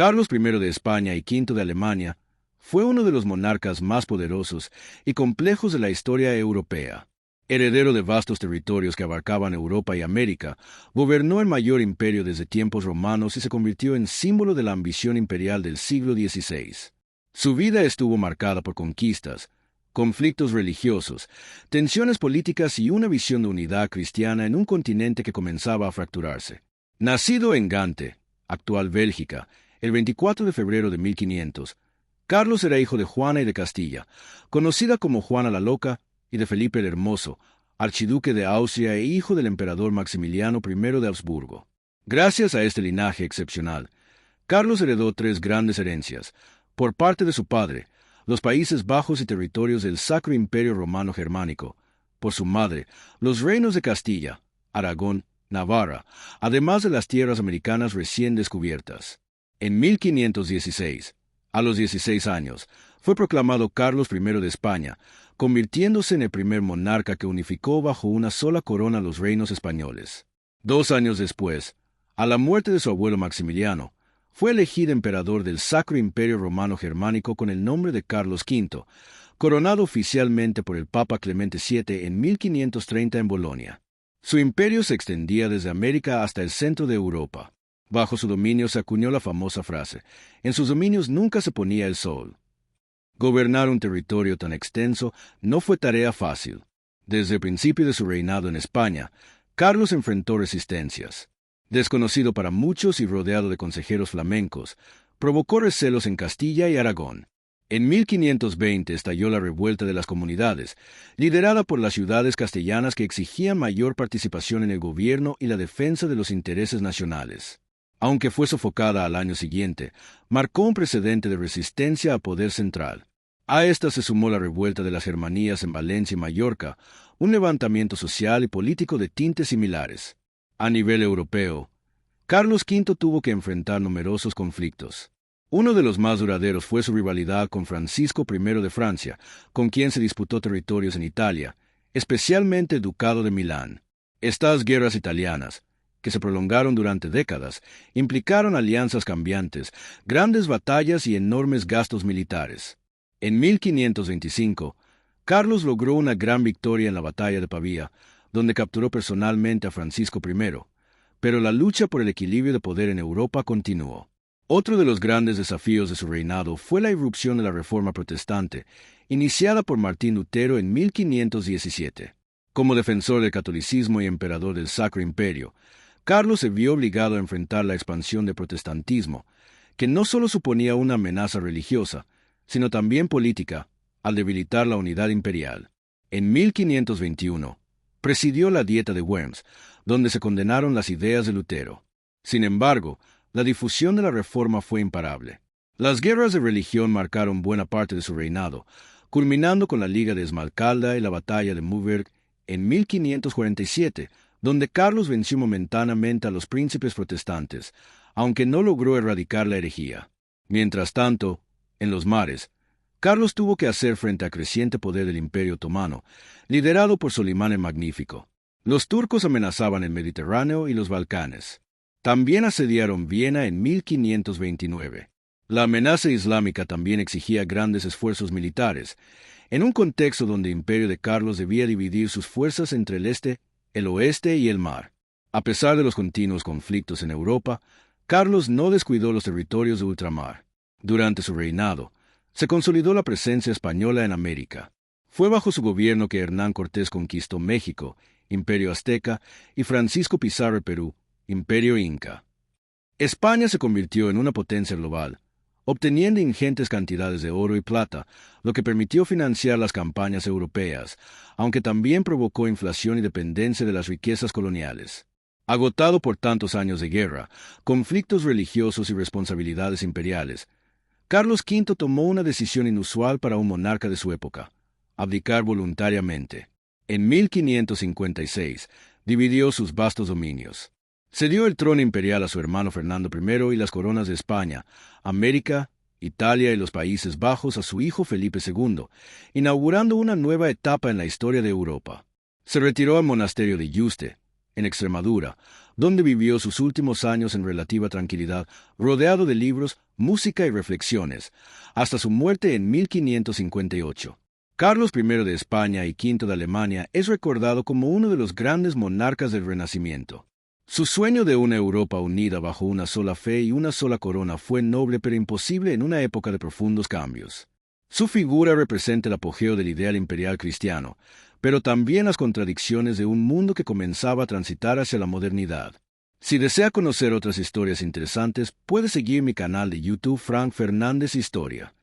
Carlos I de España y V de Alemania fue uno de los monarcas más poderosos y complejos de la historia europea. Heredero de vastos territorios que abarcaban Europa y América, gobernó el mayor imperio desde tiempos romanos y se convirtió en símbolo de la ambición imperial del siglo XVI. Su vida estuvo marcada por conquistas, conflictos religiosos, tensiones políticas y una visión de unidad cristiana en un continente que comenzaba a fracturarse. Nacido en Gante, actual Bélgica, el 24 de febrero de 1500, Carlos era hijo de Juana y de Castilla, conocida como Juana la Loca, y de Felipe el Hermoso, archiduque de Austria e hijo del emperador Maximiliano I de Habsburgo. Gracias a este linaje excepcional, Carlos heredó tres grandes herencias. Por parte de su padre, los Países Bajos y territorios del Sacro Imperio Romano Germánico; por su madre, los reinos de Castilla, Aragón, Navarra, además de las tierras americanas recién descubiertas. En 1516, a los 16 años, fue proclamado Carlos I de España, convirtiéndose en el primer monarca que unificó bajo una sola corona los reinos españoles. 2 años después, a la muerte de su abuelo Maximiliano, fue elegido emperador del Sacro Imperio Romano Germánico con el nombre de Carlos V, coronado oficialmente por el Papa Clemente VII en 1530 en Bolonia. Su imperio se extendía desde América hasta el centro de Europa. Bajo su dominio se acuñó la famosa frase: «En sus dominios nunca se ponía el sol». Gobernar un territorio tan extenso no fue tarea fácil. Desde el principio de su reinado en España, Carlos enfrentó resistencias. Desconocido para muchos y rodeado de consejeros flamencos, provocó recelos en Castilla y Aragón. En 1520 estalló la revuelta de las comunidades, liderada por las ciudades castellanas que exigían mayor participación en el gobierno y la defensa de los intereses nacionales. Aunque fue sofocada al año siguiente, marcó un precedente de resistencia al poder central. A esta se sumó la revuelta de las Germanías en Valencia y Mallorca, un levantamiento social y político de tintes similares. A nivel europeo, Carlos V tuvo que enfrentar numerosos conflictos. Uno de los más duraderos fue su rivalidad con Francisco I de Francia, con quien se disputó territorios en Italia, especialmente el Ducado de Milán. Estas guerras italianas, que se prolongaron durante décadas, implicaron alianzas cambiantes, grandes batallas y enormes gastos militares. En 1525, Carlos logró una gran victoria en la batalla de Pavía, donde capturó personalmente a Francisco I, pero la lucha por el equilibrio de poder en Europa continuó. Otro de los grandes desafíos de su reinado fue la irrupción de la Reforma Protestante, iniciada por Martín Lutero en 1517. Como defensor del catolicismo y emperador del Sacro Imperio, Carlos se vio obligado a enfrentar la expansión del protestantismo, que no solo suponía una amenaza religiosa, sino también política, al debilitar la unidad imperial. En 1521, presidió la Dieta de Worms, donde se condenaron las ideas de Lutero. Sin embargo, la difusión de la Reforma fue imparable. Las guerras de religión marcaron buena parte de su reinado, culminando con la Liga de Esmalcalda y la Batalla de Mühlberg en 1547, donde Carlos venció momentáneamente a los príncipes protestantes, aunque no logró erradicar la herejía. Mientras tanto, en los mares, Carlos tuvo que hacer frente al creciente poder del Imperio Otomano, liderado por Solimán el Magnífico. Los turcos amenazaban el Mediterráneo y los Balcanes. También asediaron Viena en 1529. La amenaza islámica también exigía grandes esfuerzos militares, en un contexto donde el imperio de Carlos debía dividir sus fuerzas entre el este, el oeste y el mar. A pesar de los continuos conflictos en Europa, Carlos no descuidó los territorios de ultramar. Durante su reinado, se consolidó la presencia española en América. Fue bajo su gobierno que Hernán Cortés conquistó México, Imperio Azteca, y Francisco Pizarro el Perú, Imperio Inca. España se convirtió en una potencia global, obteniendo ingentes cantidades de oro y plata, lo que permitió financiar las campañas europeas, aunque también provocó inflación y dependencia de las riquezas coloniales. Agotado por tantos años de guerra, conflictos religiosos y responsabilidades imperiales, Carlos V tomó una decisión inusual para un monarca de su época: abdicar voluntariamente. En 1556, dividió sus vastos dominios. Cedió el trono imperial a su hermano Fernando I y las coronas de España, América, Italia y los Países Bajos a su hijo Felipe II, inaugurando una nueva etapa en la historia de Europa. Se retiró al monasterio de Yuste, en Extremadura, donde vivió sus últimos años en relativa tranquilidad, rodeado de libros, música y reflexiones, hasta su muerte en 1558. Carlos I de España y V de Alemania es recordado como uno de los grandes monarcas del Renacimiento. Su sueño de una Europa unida bajo una sola fe y una sola corona fue noble pero imposible en una época de profundos cambios. Su figura representa el apogeo del ideal imperial cristiano, pero también las contradicciones de un mundo que comenzaba a transitar hacia la modernidad. Si desea conocer otras historias interesantes, puede seguir mi canal de YouTube Frank Fernández Historia.